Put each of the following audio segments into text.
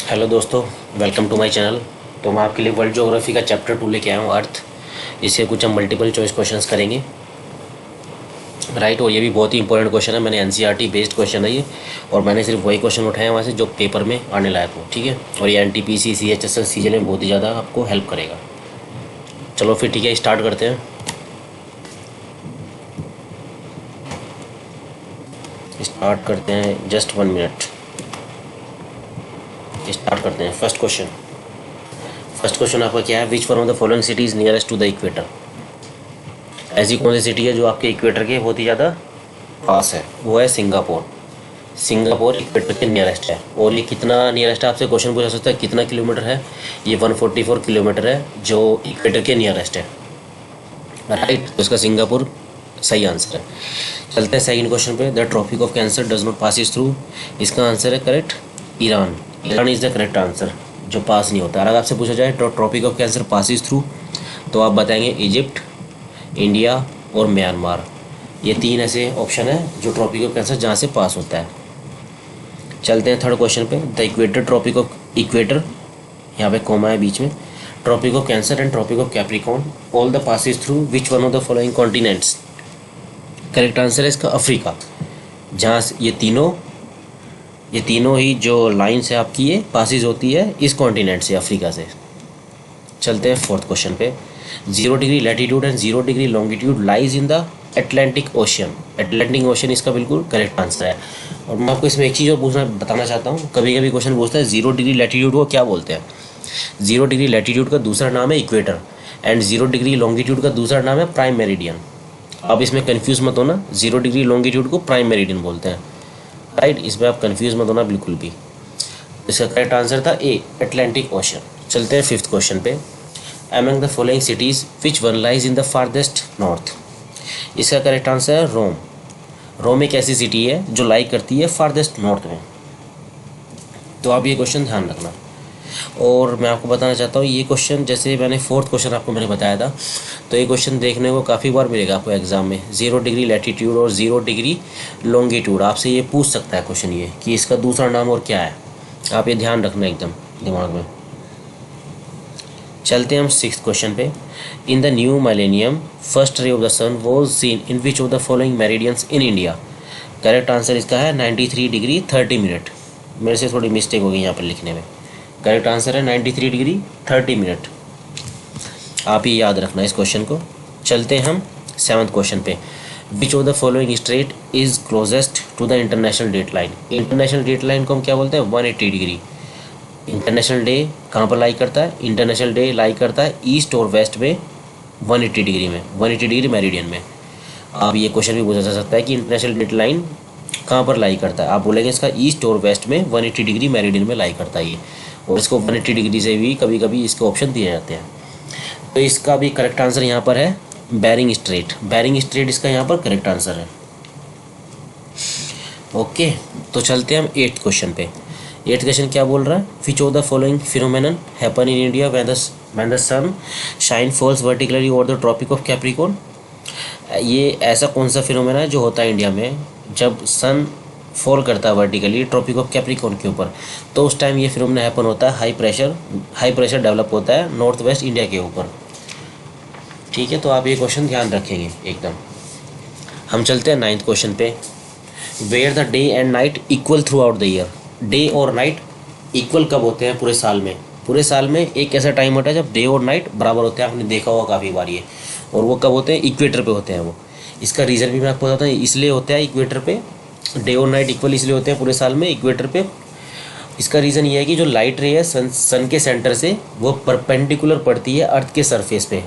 Hello दोस्तों, welcome to my channel. तो मैं आपके लिए वर्ल्ड ज्योग्राफी का चैप्टर 2 लेके आया हूँ, अर्थ। इससे कुछ हम मल्टीपल चॉइस क्वेश्चंस करेंगे, राइट। और ये भी बहुत ही इंपॉर्टेंट क्वेश्चन है। मैंने एनसीईआरटी बेस्ड क्वेश्चन है ये, और मैंने सिर्फ वही क्वेश्चन उठाए वहाँ से जो पेपर में आने लायक हो, ठीक है। और ये एनटीपीसी, सीएचएसएल, सीजीएल में बहुत ही ज़्यादा आपको हेल्प करेगा। चलो फिर ठीक है, स्टार्ट करते हैं। Just 1 minute. स्टार्ट करते हैं। फर्स्ट क्वेश्चन आपका क्या है? Which one of the following city is nearest to the equator? ऐसी कौन सी सिटी है जो आपके इक्वेटर के बहुत ही ज़्यादा पास है? वो है सिंगापुर। सिंगापुर इक्वेटर के नियरेस्ट है। और ये कितना नियरेस्ट है, आपसे क्वेश्चन पूछा सकता है कितना किलोमीटर है। ये 144 किलोमीटर है जो इक्वेटर के नियरेस्ट है, राइट। तो इसका सिंगापुर सही आंसर है। चलते हैं सेकंड क्वेश्चन पे। The Tropic of Cancer does not passes through. इसका आंसर है correct Iran. Iran is the correct answer, जो पास नहीं होता। अगर आपसे पूछा जाए Tropic of Cancer passes through, तो आप बताएंगे इजिप्ट, इंडिया और म्यांमार। ये तीन ऐसे ऑप्शन है जो ट्रॉपिक ऑफ कैंसर जहाँ से पास होता है। चलते हैं थर्ड क्वेश्चन पे। The equator tropic of equator, यहाँ पे कोमा है बीच में, Tropic of Cancer and Tropic of Capricorn all the passes through which one of the following continents? Correct answer है इसका अफ्रीका। जहाँ ये तीनों ही जो लाइन्स है आपकी, ये पासिस होती है इस कॉन्टिनेंट से, अफ्रीका से। चलते हैं फोर्थ क्वेश्चन पे। 0 degree latitude and 0 degree longitude lies in the Atlantic ocean. Atlantic ocean इसका बिल्कुल करेक्ट आंसर है। और मैं आपको इसमें एक चीज़ और बताना चाहता हूँ। कभी कभी क्वेश्चन पूछता है 0 डिग्री लैटिट्यूड को क्या बोलते हैं। 0 डिग्री लैटिट्यूड का दूसरा नाम है इक्वेटर, एंड 0 डिग्री लॉन्गिट्यूड का दूसरा नाम है प्राइम मेरिडियन। आप इसमें कन्फ्यूज़ मत होना, 0 डिग्री लॉन्गिट्यूड को प्राइम मेरिडियन बोलते हैं, राइट। इसमें आप कंफ्यूज मत होना बिल्कुल भी। इसका करेक्ट आंसर था ए, एटलांटिक ओशन। चलते हैं फिफ्थ क्वेश्चन पे। Among the following cities which one lies in the farthest north? इसका करेक्ट आंसर है रोम। रोम एक ऐसी सिटी है जो लाई करती है फारदेस्ट नॉर्थ में। तो आप ये क्वेश्चन ध्यान रखना। और मैं आपको बताना चाहता हूँ, ये क्वेश्चन जैसे मैंने फोर्थ क्वेश्चन आपको मैंने बताया था, तो ये क्वेश्चन देखने को काफ़ी बार मिलेगा आपको एग्जाम में। 0 डिग्री लैटिट्यूड और 0 डिग्री लॉन्गिट्यूड आपसे ये पूछ सकता है क्वेश्चन, ये कि इसका दूसरा नाम और क्या है। आप ये ध्यान रखना एकदम दिमाग में। चलते हैं हम सिक्स्थ क्वेश्चन पे। In the new millennium first ray of the sun was seen in which of the following meridians in India? Correct answer इसका है 93 डिग्री 30 मिनट। मेरे से थोड़ी मिस्टेक हो गई यहाँ पर लिखने में। करेक्ट आंसर है 93 डिग्री 30 मिनट। आप ही याद रखना इस क्वेश्चन को। चलते हैं हम सेवन्थ क्वेश्चन पे। Which of the following strait is closest to the international date line? International date line को हम क्या बोलते हैं? 180 डिग्री। इंटरनेशनल डे कहाँ पर लाई करता है? इंटरनेशनल डे लाई करता है ईस्ट और वेस्ट में 180 डिग्री में, 180 डिग्री मेरिडियन में। आप ये क्वेश्चन भी पूछा जा सकता है कि इंटरनेशनल डेट लाइन कहाँ पर लाई करता है? आप बोलेंगे इसका ईस्ट और वेस्ट में 180 डिग्री मेरिडियन में लाई करता है ये। और इसको 180 डिग्री से भी कभी कभी इसके ऑप्शन दिए जाते हैं। तो इसका भी करेक्ट आंसर यहाँ पर है बेरिंग स्ट्रेट। बेरिंग स्ट्रेट इसका यहाँ पर करेक्ट आंसर है। ओके, तो चलते हैं हम एट्थ क्वेश्चन पे। एट्थ क्वेश्चन क्या बोल रहा है? Which of the following phenomenon happen in India when the sun shine falls vertically over the Tropic of Capricorn? ये ऐसा कौन सा फिनोमेना है जो होता है इंडिया में जब सन फॉल करता है वर्टिकली ट्रॉपिक ऑफ कैप्रिकॉर्न के ऊपर? तो उस टाइम ये फिनोमेना हैपन होता है, हाई प्रेशर डेवलप होता है नॉर्थ वेस्ट इंडिया के ऊपर, ठीक है। तो आप ये क्वेश्चन ध्यान रखेंगे एकदम। हम चलते हैं नाइन्थ क्वेश्चन पे। Where the day and night equal throughout the year? Day और नाइट इक्वल कब होते हैं पूरे साल में? पूरे साल में एक ऐसा टाइम होता है जब डे और नाइट बराबर होते हैं। आपने देखा होगा काफ़ी बार ये। और वो कब होते हैं? इक्वेटर पे होते हैं वो। इसका रीज़न भी मैं आपको बताता हूँ। इसलिए होता है इक्वेटर पे डे और नाइट इक्वल इसलिए होते हैं पूरे साल में इक्वेटर पे। इसका रीज़न ये है कि जो लाइट रे है सन के सेंटर से वो परपेंडिकुलर पड़ती है अर्थ के सरफेस पे।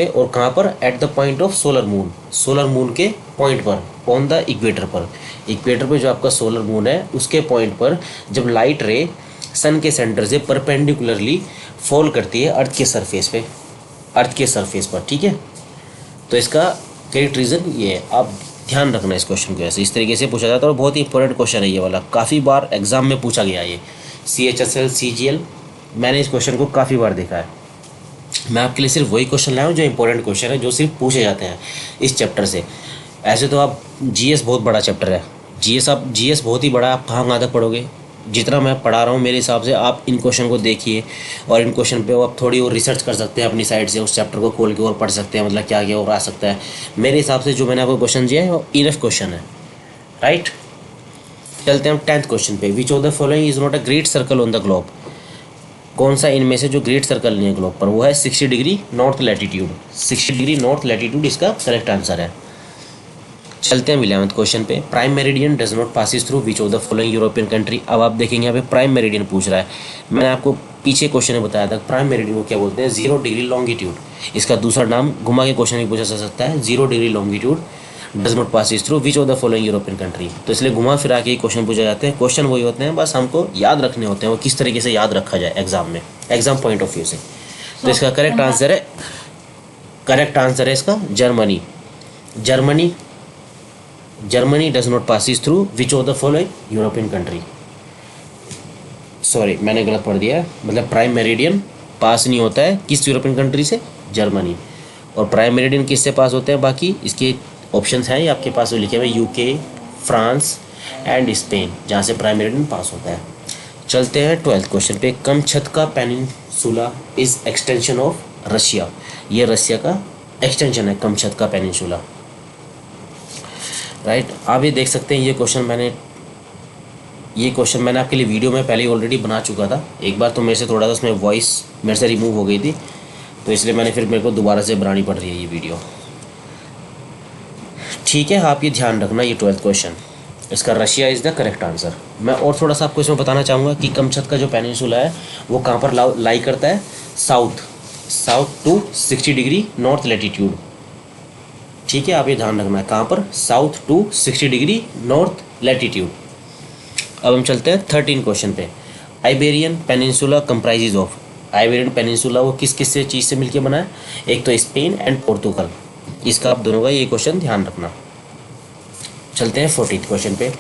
और कहाँ पर? At the point of solar moon के पॉइंट पर, ऑन द इक्वेटर पर। इक्वेटर पे जो आपका सोलर मून है उसके पॉइंट पर जब लाइट रे सन के सेंटर से परपेंडिकुलरली फॉल करती है अर्थ के सरफेस पर, ठीक है। तो इसका करेक्ट रीज़न ये है। आप ध्यान रखना इस क्वेश्चन को, ऐसे इस तरीके से पूछा जाता है। और बहुत ही इंपॉर्टेंट क्वेश्चन है ये वाला, काफ़ी बार एग्जाम में पूछा गया ये। CHSL CGL मैंने इस क्वेश्चन को काफ़ी बार देखा है। मैं आपके लिए सिर्फ वही क्वेश्चन लाया हूँ जो इंपॉर्टेंट क्वेश्चन है, जो सिर्फ पूछे जाते हैं इस चैप्टर से। ऐसे तो आप GS बहुत बड़ा चैप्टर है, GS बहुत ही बड़ा, आप कहाँ तक पढ़ोगे? जितना मैं पढ़ा रहा हूँ मेरे हिसाब से आप इन क्वेश्चन को देखिए और इन क्वेश्चन पे आप थोड़ी और रिसर्च कर सकते हैं अपनी साइड से, उस चैप्टर को खोल के और पढ़ सकते हैं, मतलब क्या क्या और आ सकता है। मेरे हिसाब से जो मैंने आपको क्वेश्चन दिया है वो इनफ क्वेश्चन है, राइट। चलते हैं हम 10th क्वेश्चन पे। Which of the following is not a great circle on the globe. कौन सा इनमें से जो ग्रेट सर्कल नहीं है ग्लोब पर, वो है 60 degree north latitude. 60 degree north latitude इसका करेक्ट आंसर है। चलते हैं 11th क्वेश्चन पे। Prime meridian does not passes through which of the following European country. अब आप देखेंगे यहाँ पे प्राइम मेरिडियन पूछ रहा है। मैंने आपको पीछे क्वेश्चन में बताया था प्राइम मेरिडियन को क्या बोलते हैं, 0 डिग्री लॉन्गिट्यूड। इसका दूसरा नाम घुमा के क्वेश्चन भी पूछा जा सकता है, 0 degree longitude does not passes through which of the following European country. तो इसलिए घुमा फिरा के क्वेश्चन पूछे जाते हैं। क्वेश्चन वही होते हैं, बस हमको याद रखने होते हैं, वो किस तरीके से याद रखा जाए एग्जाम में, एग्जाम पॉइंट ऑफ व्यू से। तो इसका करेक्ट आंसर है इसका Germany. Germany does not passes through which of the following European country. Sorry मैंने गलत पढ़ दिया है, मतलब प्राइम मेरिडियन पास नहीं होता है किस यूरोपियन कंट्री से, जर्मनी। और प्राइम मेरिडियन किससे पास होते हैं, बाकी इसके ऑप्शंस हैं ये आपके पास लिखे हुए, यूके, फ्रांस एंड स्पेन, जहाँ से प्राइम मेरिडियन पास होता है। चलते हैं 12th क्वेश्चन पे। Kamchatka peninsula is extension of Russia. ये रशिया का एक्सटेंशन है कमचत्का पेनिनसुला, राइट। आप ये देख सकते हैं ये क्वेश्चन मैंने आपके लिए वीडियो में पहले ही ऑलरेडी बना चुका था एक बार, तो मेरे से थोड़ा सा उसमें वॉइस मेरे से रिमूव हो गई थी, तो इसलिए मेरे को दोबारा से बनानी पड़ रही है ये वीडियो, ठीक है। आप ये ध्यान रखना, ये 12th क्वेश्चन, इसका Russia is the correct answer. मैं और थोड़ा सा आपको इसमें बताना चाहूँगा कि कमचत्का जो पेनिनसुला है वो कहाँ पर लाई करता है, south to 60 degree north latitude, ठीक है। आप ये ध्यान रखना है कहाँ पर, south to 60 degree north latitude. अब हम चलते हैं 13 क्वेश्चन पे। Iberian peninsula comprises of. Iberian peninsula वो किस किस चीज़ से मिलकर बना है, एक तो स्पेन एंड पोर्तुगल। इसका आप दोनों का ये क्वेश्चन ध्यान रखना। चलते हैं 14th क्वेश्चन पे।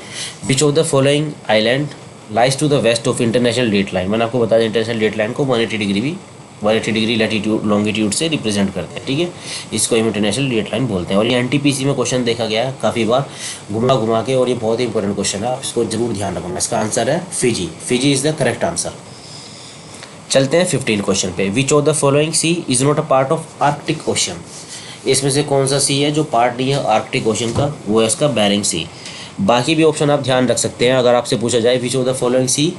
Which of the following island lies to the west of international date line. मैंने आपको बताया इंटरनेशनल डेट लाइन को 180 डिग्री लैटिट्यूड लॉन्गिट्यूड से रिप्रेजेंट करते हैं, ठीक है। इसको इंटरनेशनल डेट लाइन बोलते हैं। और ये एनटीपीसी में क्वेश्चन देखा गया है काफ़ी बार घुमा के, और ये बहुत ही इंपॉर्टेंट क्वेश्चन है, आप इसको जरूर ध्यान रखना। इसका आंसर है Fiji. Fiji is the correct answer. चलते हैं 15 क्वेश्चन पे। Which of the following sea is not a part of Arctic ocean. इसमें से कौन सा सी है जो पार्ट नहीं है आर्कटिक ओशन का, वो है इसका बेरिंग सी। बाकी भी ऑप्शन आप ध्यान रख सकते हैं। अगर आपसे पूछा जाए which of the following sea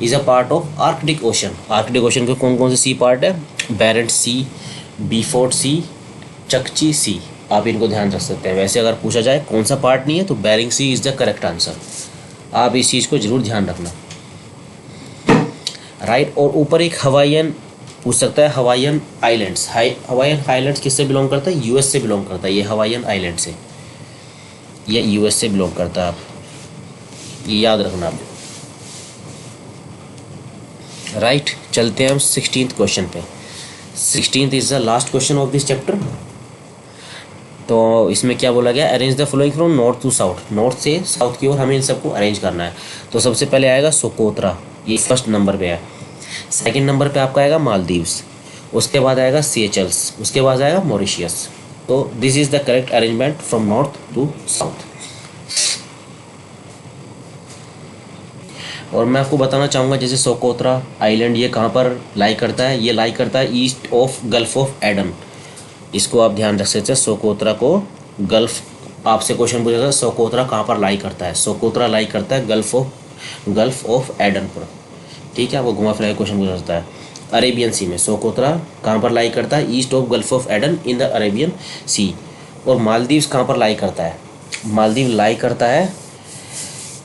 is a part of Arctic ocean, Arctic ocean के कौन कौन से सी पार्ट है, बेरेंट सी, बीफोर्ड सी, चकची सी, आप इनको ध्यान रख सकते हैं। वैसे अगर पूछा जाए कौन सा पार्ट नहीं है तो Bering sea is the correct answer. आप इस चीज़ को जरूर ध्यान रखना, राइट। और ऊपर एक हवाईयन पूछ सकता है, हवाईयन आइलैंड्स। हवाईयन आइलैंड्स किससे बिलोंग करता है, यूएस से बिलोंग करता है। ये हवाईयन आइलैंड से, ये यूएस से बिलोंग करता है, आप ये याद रखना आप, राइट। चलते हैं हम 16th क्वेश्चन पे। 16th is the last question of this chapter. तो इसमें क्या बोला गया, arrange the following from north to south. North से साउथ की ओर हमें इन सबको अरेंज करना है। तो सबसे पहले आएगा सोकोत्रा, ये फर्स्ट नंबर पे है। सेकंड नंबर पे आपका आएगा मालदीव्स, उसके बाद आएगा सेचल्स, उसके बाद आएगा मॉरिशियस। तो this is the correct arrangement from north to south. और मैं आपको बताना चाहूँगा जैसे सोकोत्रा आइलैंड ये कहाँ पर लाई करता है, ये लाई करता है east of gulf of Aiden. इसको आप ध्यान रख सकते हैं, सोकोत्रा को गल्फ, आपसे क्वेश्चन पूछा था सोकोत्रा कहाँ पर लाई करता है, सोकोत्रा लाई करता है गल्फ ऑफ एडन पर, ठीक है। आपको घुमा फिरा क्वेश्चन पूछा सकता है। अरेबियन सी में सोकोत्रा कहाँ पर लाई करता है, east of gulf of Aden in the Arabian sea. और मालदीव्स कहाँ पर लाई करता है, मालदीव लाई करता है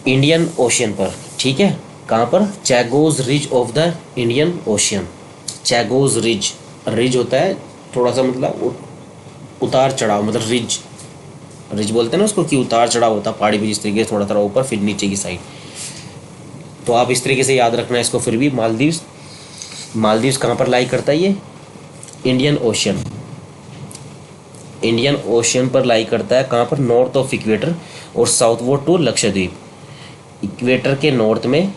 इंडियन ओशियन पर, ठीक है। कहाँ पर, Chagos ridge of the Indian Ocean. Chagos ridge होता है थोड़ा सा मतलब उतार चढ़ाव, मतलब रिज बोलते हैं ना उसको, कि उतार चढ़ाव होता है पहाड़ी पे जिस तरीके से, थोड़ा थोड़ा ऊपर फिर नीचे की साइड। तो आप इस तरीके से याद रखना है इसको। फिर भी मालदीव्स कहाँ पर लाई करता है, ये इंडियन ओशियन पर लाई करता है। कहाँ पर, नॉर्थ ऑफ इक्वेटर और साउथवर्ड टू लक्षद्वीप। इक्वेटर के नॉर्थ में,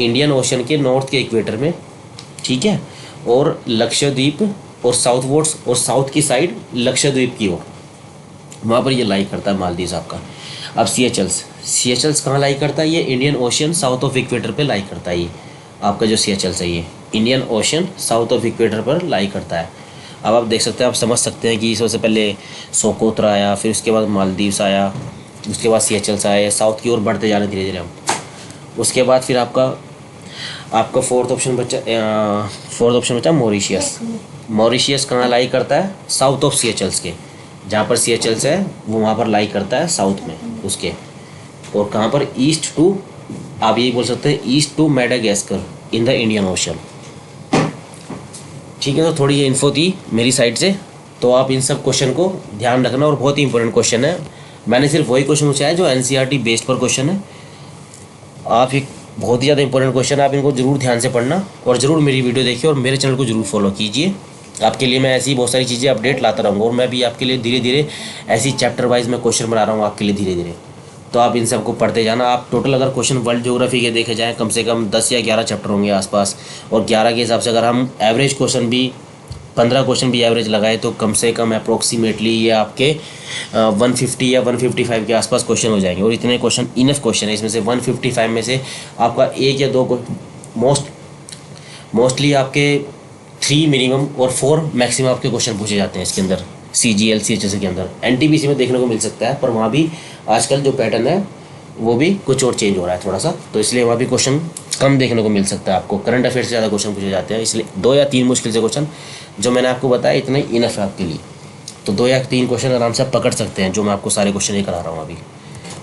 इंडियन ओशन के नॉर्थ के इक्वेटर में, ठीक है। और लक्षद्वीप और साउथवर्ड्स और साउथ की साइड लक्षद्वीप की ओर, वहाँ पर ये लाई करता है मालदीव्स आपका। अब CHLs कहाँ लाई करता है? ये Indian ocean south of equator पे लाई करता है। ये आपका जो CHLs है ये Indian ocean south of equator पर लाई करता है। अब आप देख सकते हैं, आप समझ सकते हैं कि सबसे पहले सोकोत्रा आया, फिर उसके बाद मालदीव्स आया, उसके बाद CHLs आए, साउथ की ओर बढ़ते जा रहे धीरे धीरे हम। उसके बाद फिर आपका फोर्थ ऑप्शन बचा मॉरिशियस। मॉरिशियस कहाँ लाई करता है? साउथ ऑफ CHLs के, जहाँ पर CHLs है वो वहाँ पर लाई करता है साउथ में उसके। और कहाँ पर? ईस्ट टू, आप यही बोल सकते हैं east to Madagascar in the Indian ocean. ठीक है, तो थोड़ी ये इन्फो थी मेरी साइड से, तो आप इन सब क्वेश्चन को ध्यान रखना। और बहुत ही इंपॉर्टेंट क्वेश्चन है, मैंने सिर्फ वही क्वेश्चन पूछा है जो NCERT बेस्ड पर क्वेश्चन है। आप एक बहुत ही ज़्यादा इंपॉर्टेंट क्वेश्चन है, आप इनको जरूर ध्यान से पढ़ना और ज़रूर मेरी वीडियो देखिए और मेरे चैनल को जरूर फॉलो कीजिए। आपके लिए मैं ऐसी बहुत सारी चीज़ें अपडेट लाता रहूँगा और मैं भी आपके लिए धीरे धीरे ऐसी चैप्टर वाइज मैं क्वेश्चन बना रहा हूँ आपके लिए धीरे धीरे। तो आप इन सबको पढ़ते जाना। आप टोटल अगर क्वेश्चन वर्ल्ड ज्योग्राफी के देखे जाएँ कम से कम 10 या 11 चैप्टर होंगे आसपास, और 11 के हिसाब से अगर हम एवरेज क्वेश्चन भी 15 क्वेश्चन भी एवरेज लगाए तो कम से कम अप्रोक्सीमेटली ये आपके 150 या 155 के आसपास क्वेश्चन हो जाएंगे। और इतने क्वेश्चन इनफ क्वेश्चन है, इसमें से 155 में से आपका 1 या 2 मोस्टली आपके 3 मिनिमम और 4 मैक्सिमम आपके क्वेश्चन पूछे जाते हैं इसके अंदर, CGL CHS के अंदर। NTPC में देखने को मिल सकता है, पर वहाँ भी आजकल जो पैटर्न है वो भी कुछ और चेंज हो रहा है थोड़ा सा, तो इसलिए वहाँ भी क्वेश्चन कम देखने को मिल सकता है आपको। करंट अफेयर से ज़्यादा क्वेश्चन पूछे जाते हैं, इसलिए 2 या 3 मुश्किल से क्वेश्चन जो मैंने आपको बताया इतना ही इनफ है आपके लिए। तो 2 या 3 क्वेश्चन आराम से आप पकड़ सकते हैं, जो मैं आपको सारे क्वेश्चन ही करा रहा हूँ अभी।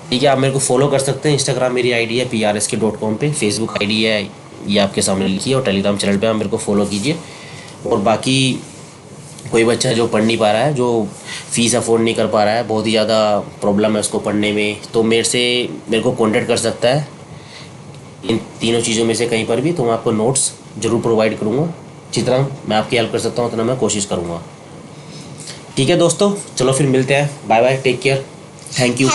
ठीक है, आप मेरे को फॉलो कर सकते हैं। इंस्टाग्राम मेरी ID है prsk.com पे, फेसबुक ID है ये आपके सामने लिखी है, और टेलीग्राम चैनल पे आप मेरे को फॉलो कीजिए। और बाकी कोई बच्चा जो पढ़ नहीं पा रहा है, जो फ़ीस अफोर्ड नहीं कर पा रहा है, बहुत ही ज़्यादा प्रॉब्लम है उसको पढ़ने में, तो मेरे को कॉन्टेक्ट कर सकता है इन तीनों चीज़ों में से कहीं पर भी। तो मैं आपको नोट्स ज़रूर प्रोवाइड करूँगा, जितना मैं आपकी हेल्प कर सकता हूँ उतना मैं कोशिश करूँगा। ठीक है दोस्तों, चलो फिर मिलते हैं, bye bye, take care, thank you.